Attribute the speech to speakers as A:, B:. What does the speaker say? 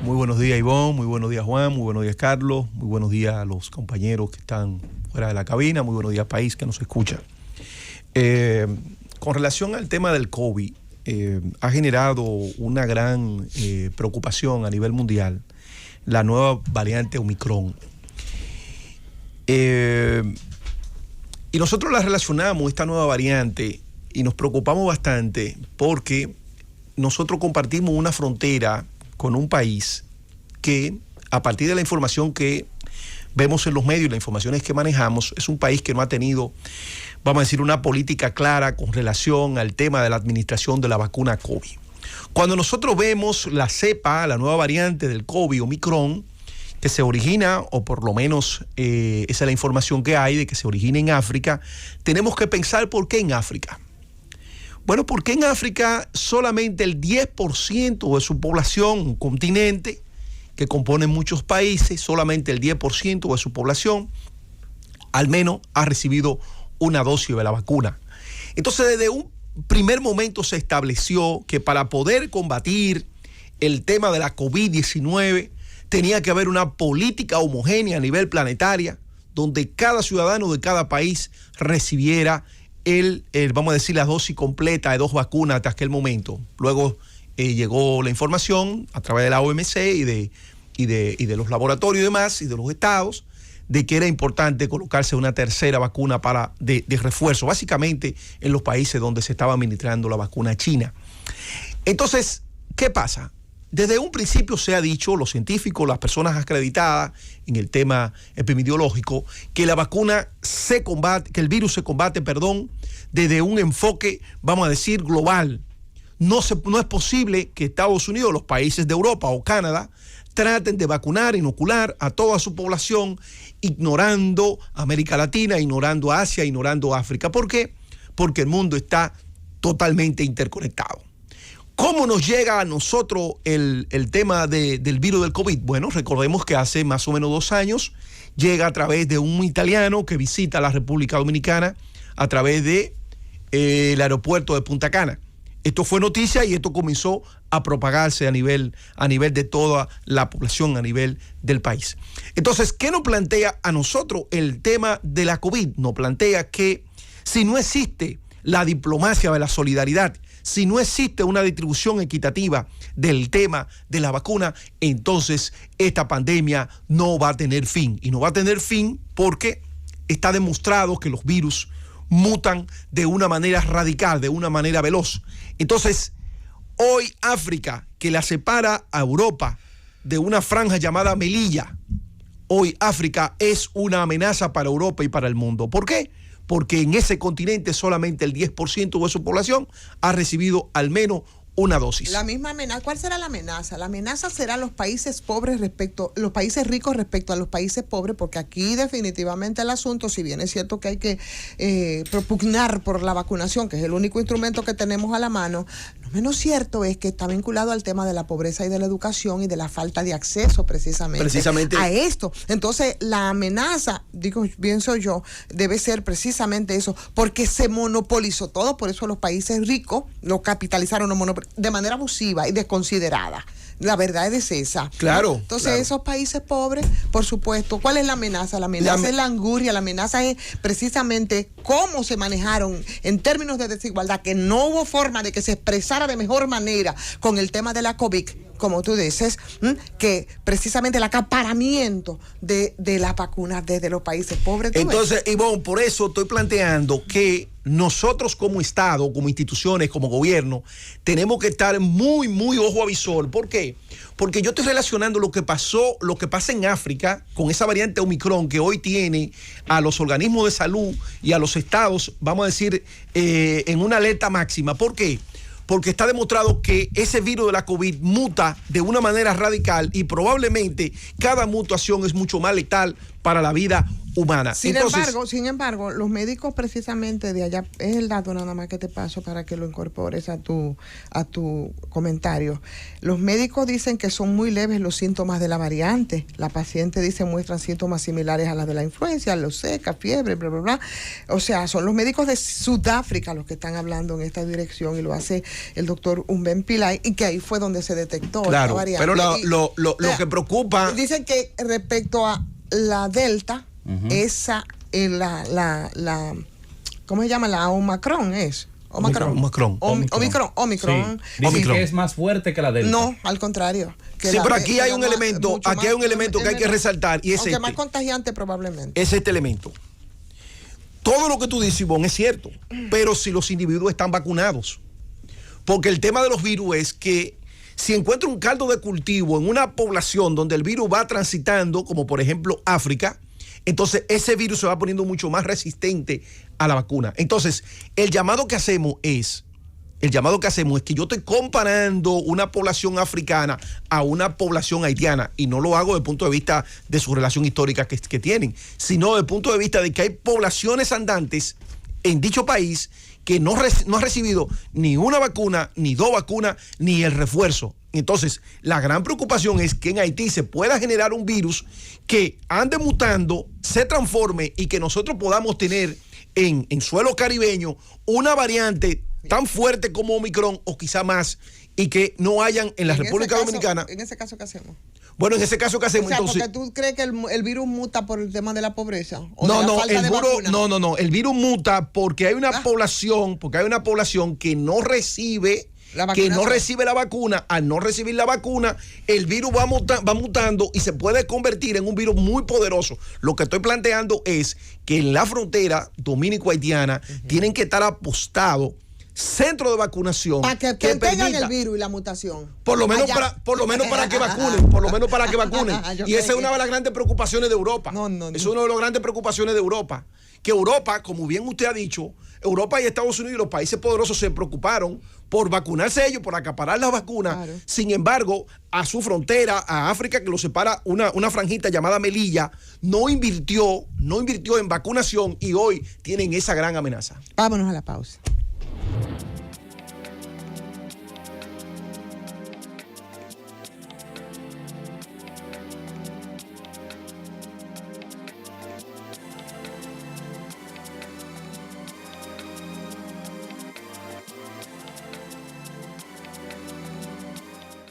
A: Muy buenos días, Ivonne, muy buenos días, Juan, muy buenos días, Carlos, muy buenos días a los compañeros que están fuera de la cabina, muy buenos días, país que nos escucha. Con relación al tema del COVID, ha generado una gran preocupación a nivel mundial la nueva variante Omicron. Y nosotros la relacionamos, esta nueva variante, y nos preocupamos bastante porque nosotros compartimos una frontera con un país que, a partir de la información que vemos en los medios y las informaciones que manejamos, es un país que no ha tenido, vamos a decir, una política clara con relación al tema de la administración de la vacuna COVID. Cuando nosotros vemos la cepa, la nueva variante del COVID, Omicron, que se origina, o por lo menos esa es la información que hay, de que se origina en África, tenemos que pensar por qué en África. Bueno, porque en África solamente el 10% de su población, un continente que compone muchos países, solamente el 10% de su población al menos ha recibido una dosis de la vacuna. Entonces, desde un primer momento se estableció que para poder combatir el tema de la COVID-19 tenía que haber una política homogénea a nivel planetaria donde cada ciudadano de cada país recibiera vamos a decir, la dosis completa de 2 vacunas hasta aquel momento. Luego llegó la información a través de la OMC y de los laboratorios y demás, y de los estados, de que era importante colocarse una tercera vacuna de refuerzo, básicamente en los países donde se estaba administrando la vacuna china. Entonces, ¿qué pasa? Desde un principio se ha dicho, los científicos, las personas acreditadas en el tema epidemiológico, que la vacuna se combate, que el virus se combate, desde un enfoque, vamos a decir, global. No es posible que Estados Unidos, los países de Europa o Canadá, traten de vacunar, inocular a toda su población, ignorando América Latina, ignorando Asia, ignorando África. ¿Por qué? Porque el mundo está totalmente interconectado. ¿Cómo nos llega a nosotros el tema del virus del COVID? Bueno, recordemos que hace más o menos 2 años llega a través de un italiano que visita la República Dominicana a través del aeropuerto de Punta Cana. Esto fue noticia y esto comenzó a propagarse a nivel de toda la población, a nivel del país. Entonces, ¿qué nos plantea a nosotros el tema de la COVID? Nos plantea que si no existe la diplomacia de la solidaridad, si no existe una distribución equitativa del tema de la vacuna, entonces esta pandemia no va a tener fin. Y no va a tener fin porque está demostrado que los virus mutan de una manera radical, de una manera veloz. Entonces, hoy África, que la separa a Europa de una franja llamada Melilla, hoy África es una amenaza para Europa y para el mundo. ¿Por qué? Porque en ese continente solamente el 10% de su población ha recibido al menos una dosis.
B: La misma amenaza. ¿Cuál será la amenaza? La amenaza será los países pobres los países ricos respecto a los países pobres, porque aquí definitivamente el asunto, si bien es cierto que hay que propugnar por la vacunación, que es el único instrumento que tenemos a la mano, lo menos cierto es que está vinculado al tema de la pobreza y de la educación y de la falta de acceso precisamente a esto. Entonces, la amenaza, pienso yo, debe ser precisamente eso, porque se monopolizó todo, por eso los países ricos lo capitalizaron, de manera abusiva y desconsiderada. La verdad es esa.
A: Claro.
B: Entonces,
A: claro.
B: Esos países pobres, por supuesto, ¿cuál es la amenaza? La amenaza es la anguria, la amenaza es precisamente cómo se manejaron en términos de desigualdad, que no hubo forma de que se expresara de mejor manera con el tema de la COVID, como tú dices, que precisamente el acaparamiento de las vacunas desde los países pobres.
A: Entonces, Ivonne, por eso estoy planteando que nosotros como Estado, como instituciones, como gobierno, tenemos que estar muy, muy ojo a visor. ¿Por qué? Porque yo estoy relacionando lo que pasa en África con esa variante Omicron que hoy tiene a los organismos de salud y a los estados, vamos a decir, en una alerta máxima. ¿Por qué? Porque está demostrado que ese virus de la COVID muta de una manera radical y probablemente cada mutación es mucho más letal para la vida humana.
B: Sin embargo, los médicos precisamente de allá, es el dato nada más que te paso para que lo incorpores a tu comentario. Los médicos dicen que son muy leves los síntomas de la variante. La paciente dice muestran síntomas similares a las de la influencia, los seca, fiebre, bla, bla, bla. O sea, son los médicos de Sudáfrica los que están hablando en esta dirección y lo hace el doctor Umben Pillay, y que ahí fue donde se detectó esta variante.
A: Pero lo que preocupa...
B: Dicen que respecto a la Delta, esa es ¿cómo se llama? La Omicron es. Omicron.
C: Dicen que es más fuerte que la Delta.
B: No, al contrario.
A: Sí, pero aquí hay un elemento, que hay que resaltar, y es
B: aunque más contagiante probablemente.
A: Es este elemento. Todo lo que tú dices, Ivonne, es cierto, pero si los individuos están vacunados. Porque el tema de los virus es que si encuentra un caldo de cultivo en una población donde el virus va transitando, como por ejemplo África, entonces ese virus se va poniendo mucho más resistente a la vacuna. Entonces, el llamado que hacemos es que yo estoy comparando una población africana a una población haitiana, y no lo hago desde el punto de vista de su relación histórica que tienen, sino desde el punto de vista de que hay poblaciones andantes en dicho país que no ha recibido ni una vacuna, ni dos vacunas, ni el refuerzo. Entonces, la gran preocupación es que en Haití se pueda generar un virus que ande mutando, se transforme y que nosotros podamos tener en suelo caribeño una variante tan fuerte como Omicron o quizá más, y que no hayan en la República Dominicana.
B: En ese caso, ¿qué hacemos?
A: Bueno, en ese caso, ¿qué hacemos?
B: O sea,
A: entonces,
B: porque tú crees que el virus muta por el tema de la pobreza.
A: No, el virus muta porque hay una población que no recibe la vacuna. Al no recibir la vacuna, el virus va mutando y se puede convertir en un virus muy poderoso. Lo que estoy planteando es que en la frontera dominico-haitiana tienen que estar apostados centro de vacunación
B: para que tengan el virus y la mutación.
A: Por lo menos para que vacunen. Y esa es una de las grandes preocupaciones de Europa. Es una de las grandes preocupaciones de Europa. Que Europa, como bien usted ha dicho, Europa y Estados Unidos, los países poderosos, se preocuparon por vacunarse ellos, por acaparar las vacunas. Claro. Sin embargo, a su frontera, a África, que lo separa una franjita llamada Melilla, no invirtió en vacunación, y hoy tienen esa gran amenaza.
B: Vámonos a la pausa.